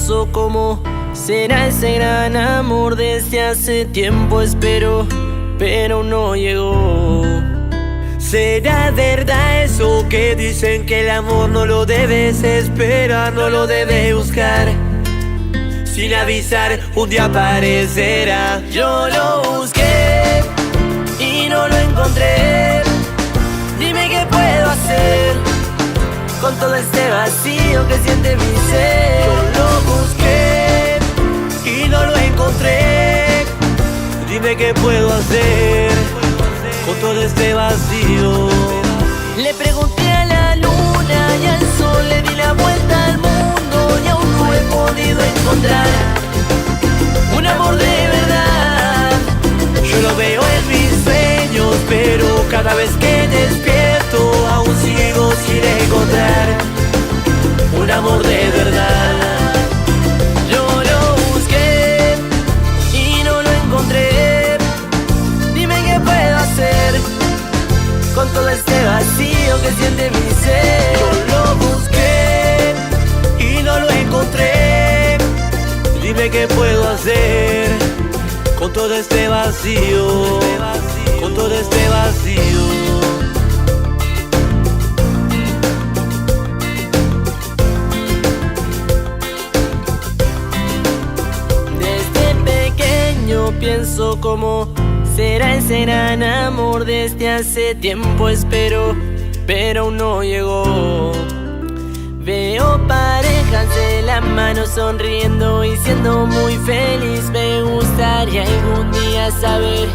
pienso cómo será ese gran amor desde hace tiempo espero, pero no llegó. ¿Será verdad eso que dicen que el amor no lo debes esperar, no lo debes buscar? Sin avisar, un día aparecerá. Yo lo busqué y no lo encontré. Dime qué puedo hacer con todo este vacío que siente mi ser. Yo lo busqué y no lo encontré. Dime qué puedo hacer con todo este vacío. Le pregunté a la luna y al sol, le di la vuelta al mundo y aún no he podido encontrar un amor de verdad. Yo lo veo en mis sueños, pero cada vez que despierto aún sigo sin encontrar un amor de verdad. Yo lo busqué y no lo encontré. Dime qué puedo hacer con todo este vacío que siente mi ser. Yo lo busqué y no lo encontré. Dime qué puedo hacer con todo este vacío, con todo este vacío. Desde pequeño pienso cómo será ese gran amor desde hace tiempo espero, pero aún no llegó. Veo parejas de la mano sonriendo y siendo muy feliz. Me gustaría algún día saber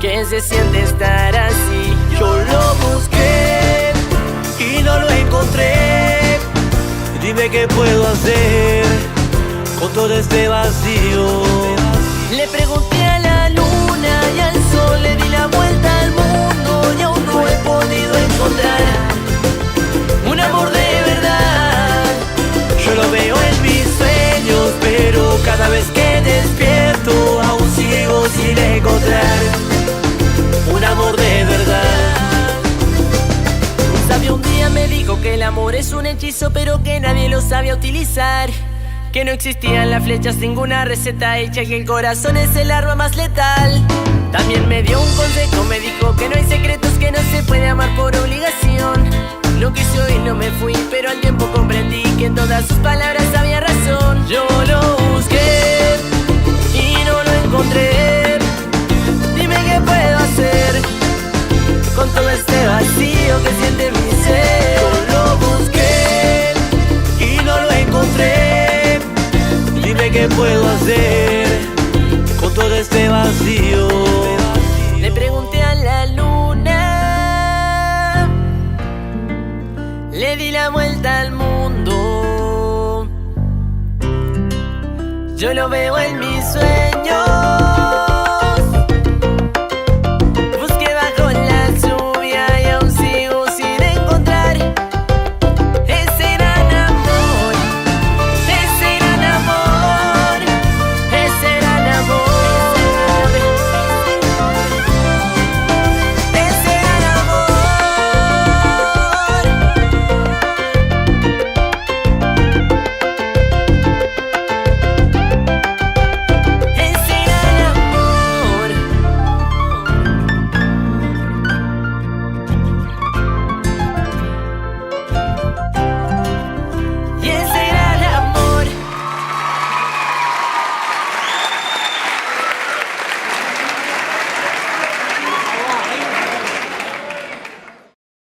qué se siente estar así. Yo lo busqué y no lo encontré. Dime qué puedo hacer con todo este vacío. Le pregunté a la luna y al sol, le di la vuelta al mundo y aún no he podido encontrar un amor de verdad. Yo lo veo en mis sueños, pero cada vez que despierto aún sigo sin encontrar un amor de verdad. Un sabio un día me dijo que el amor es un hechizo, pero que nadie lo sabía utilizar. Que no existían las flechas, ninguna receta hecha, que el corazón es el arma más letal. También me dio un consejo, me dijo que no hay secretos, que no se puede amar por obligación. Lo quise oír, no me fui, pero al tiempo comprendí que en todas sus palabras había razón. Yo lo busqué y no lo encontré. Dime qué puedo hacer con todo este vacío que siente mi ser. Yo lo busqué y no lo encontré. Dime qué puedo hacer con todo este vacío. Le pregunté a la luna, le di la vuelta al mundo. Yo lo veo en mi